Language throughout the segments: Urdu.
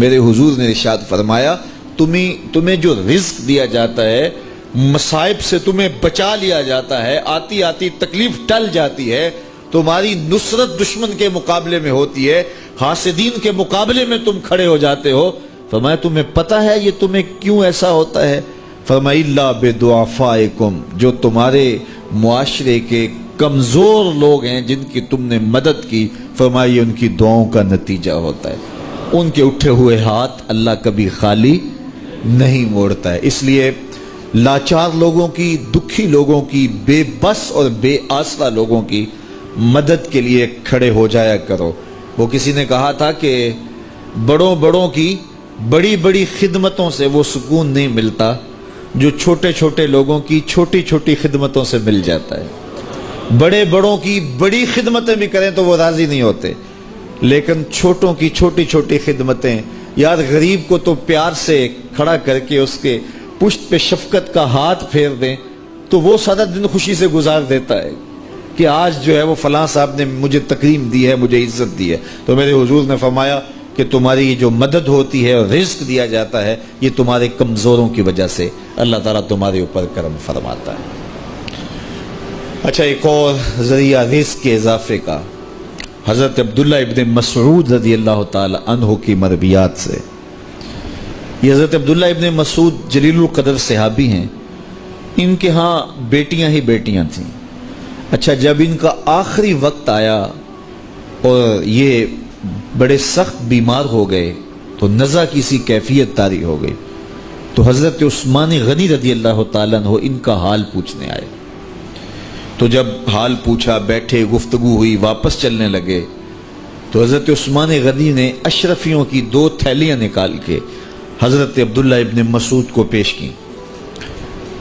میرے حضور نے ارشاد فرمایا تمہیں جو رزق دیا جاتا ہے، مصائب سے تمہیں بچا لیا جاتا ہے، آتی آتی تکلیف ٹل جاتی ہے، تمہاری نصرت دشمن کے مقابلے میں ہوتی ہے، حاسدین کے مقابلے میں تم کھڑے ہو جاتے ہو، فرمایا تمہیں پتہ ہے یہ تمہیں کیوں ایسا ہوتا ہے؟ فرمایا الا بدعفائکم، جو تمہارے معاشرے کے کمزور لوگ ہیں جن کی تم نے مدد کی، فرمایا یہ ان کی دعاؤں کا نتیجہ ہوتا ہے، ان کے اٹھے ہوئے ہاتھ اللہ کبھی خالی نہیں موڑتا ہے۔ اس لیے لاچار لوگوں کی، دکھی لوگوں کی، بے بس اور بے آسرا لوگوں کی مدد کے لیے کھڑے ہو جایا کرو۔ وہ کسی نے کہا تھا کہ بڑوں کی بڑی بڑی خدمتوں سے وہ سکون نہیں ملتا جو چھوٹے چھوٹے لوگوں کی چھوٹی چھوٹی خدمتوں سے مل جاتا ہے۔ بڑوں کی بڑی خدمتیں بھی کریں تو وہ راضی نہیں ہوتے، لیکن چھوٹوں کی چھوٹی چھوٹی خدمتیں، یار غریب کو تو پیار سے کھڑا کر کے اس کے پشت پہ شفقت کا ہاتھ پھیر دیں تو وہ سارا دن خوشی سے گزار دیتا ہے کہ آج جو ہے وہ فلاں صاحب نے مجھے تکریم دی ہے، مجھے عزت دی ہے۔ تو میرے حضور نے فرمایا کہ تمہاری جو مدد ہوتی ہے اور رزق دیا جاتا ہے یہ تمہارے کمزوروں کی وجہ سے اللہ تعالیٰ تمہارے اوپر کرم فرماتا ہے۔ اچھا، ایک اور ذریعہ رزق کے اضافے کا حضرت عبداللہ ابن مسعود رضی اللہ تعالی عنہ کی مرویات سے۔ یہ حضرت عبداللہ ابن مسعود جلیل القدر صحابی ہیں، ان کے ہاں بیٹیاں ہی بیٹیاں تھیں۔ اچھا، جب ان کا آخری وقت آیا اور یہ بڑے سخت بیمار ہو گئے تو نزع کی سی کیفیت طاری ہو گئی، تو حضرت عثمان غنی رضی اللہ تعالیٰ عنہ ان کا حال پوچھنے آئے۔ تو جب حال پوچھا، بیٹھے، گفتگو ہوئی، واپس چلنے لگے تو حضرت عثمان غنی نے اشرفیوں کی 2 تھیلیاں نکال کے حضرت عبداللہ ابن مسعود کو پیش کی۔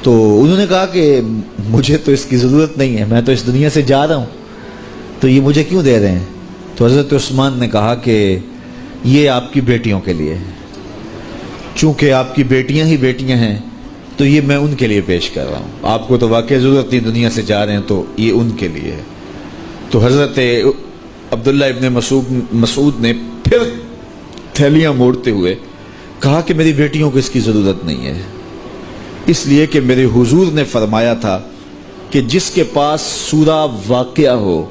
تو انہوں نے کہا کہ مجھے تو اس کی ضرورت نہیں ہے، میں تو اس دنیا سے جا رہا ہوں، تو یہ مجھے کیوں دے رہے ہیں؟ تو حضرت عثمان نے کہا کہ یہ آپ کی بیٹیوں کے لیے ہے، چونکہ آپ کی بیٹیاں ہی بیٹیاں ہیں تو یہ میں ان کے لیے پیش کر رہا ہوں، آپ کو تو واقعی ضرورت نہیں، دنیا سے جا رہے ہیں تو یہ ان کے لیے ہے۔ تو حضرت عبداللہ ابن مسعود نے پھر تھیلیاں موڑتے ہوئے کہا کہ میری بیٹیوں کو اس کی ضرورت نہیں ہے، اس لیے کہ میرے حضور نے فرمایا تھا کہ جس کے پاس سورہ واقعہ ہو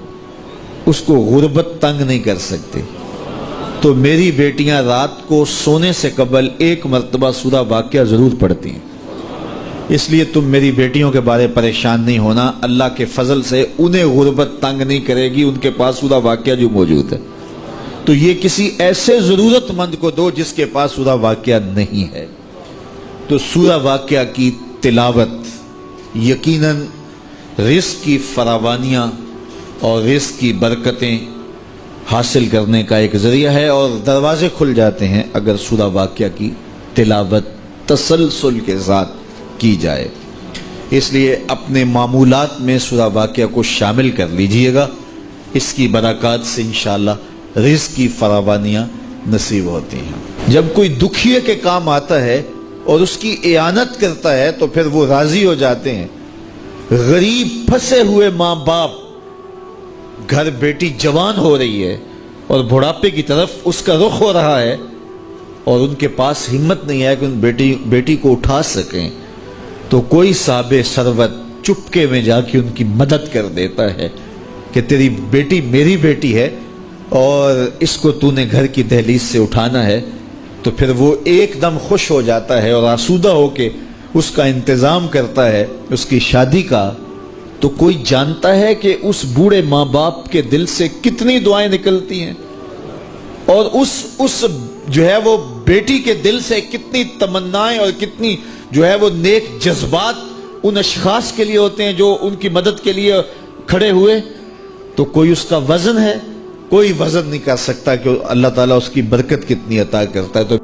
اس کو غربت تنگ نہیں کر سکتی، تو میری بیٹیاں رات کو سونے سے قبل 1 مرتبہ سورہ واقعہ ضرور پڑھتی ہیں، اس لیے تم میری بیٹیوں کے بارے پریشان نہیں ہونا، اللہ کے فضل سے انہیں غربت تنگ نہیں کرے گی، ان کے پاس سورہ واقعہ جو موجود ہے، تو یہ کسی ایسے ضرورت مند کو دو جس کے پاس سورہ واقعہ نہیں ہے۔ تو سورہ واقعہ کی تلاوت یقیناً رزق کی فراوانیاں اور رزق کی برکتیں حاصل کرنے کا ایک ذریعہ ہے، اور دروازے کھل جاتے ہیں اگر سورہ واقعہ کی تلاوت تسلسل کے ساتھ کی جائے۔ اس لیے اپنے معمولات میں سورہ واقعہ کو شامل کر لیجئے گا، اس کی برکات سے انشاءاللہ رزق کی فراوانیاں نصیب ہوتی ہیں۔ جب کوئی دکھیے کے کام آتا ہے اور اس کی اعانت کرتا ہے تو پھر وہ راضی ہو جاتے ہیں۔ غریب پھنسے ہوئے ماں باپ، گھر بیٹی جوان ہو رہی ہے اور بڑھاپے کی طرف اس کا رخ ہو رہا ہے اور ان کے پاس ہمت نہیں ہے کہ ان بیٹی کو اٹھا سکیں، تو کوئی صاحب ثروت چپکے میں جا کے ان کی مدد کر دیتا ہے کہ تیری بیٹی میری بیٹی ہے اور اس کو تو نے گھر کی دہلیز سے اٹھانا ہے، تو پھر وہ ایک دم خوش ہو جاتا ہے اور آسودہ ہو کے اس کا انتظام کرتا ہے اس کی شادی کا۔ تو کوئی جانتا ہے کہ اس بوڑھے ماں باپ کے دل سے کتنی دعائیں نکلتی ہیں اور اس جو ہے وہ بیٹی کے دل سے کتنی تمنائیں اور کتنی جو ہے وہ نیک جذبات ان اشخاص کے لیے ہوتے ہیں جو ان کی مدد کے لیے کھڑے ہوئے۔ تو کوئی اس کا وزن ہے؟ کوئی وزن نہیں کر سکتا کہ اللہ تعالیٰ اس کی برکت کتنی عطا کرتا ہے۔ تو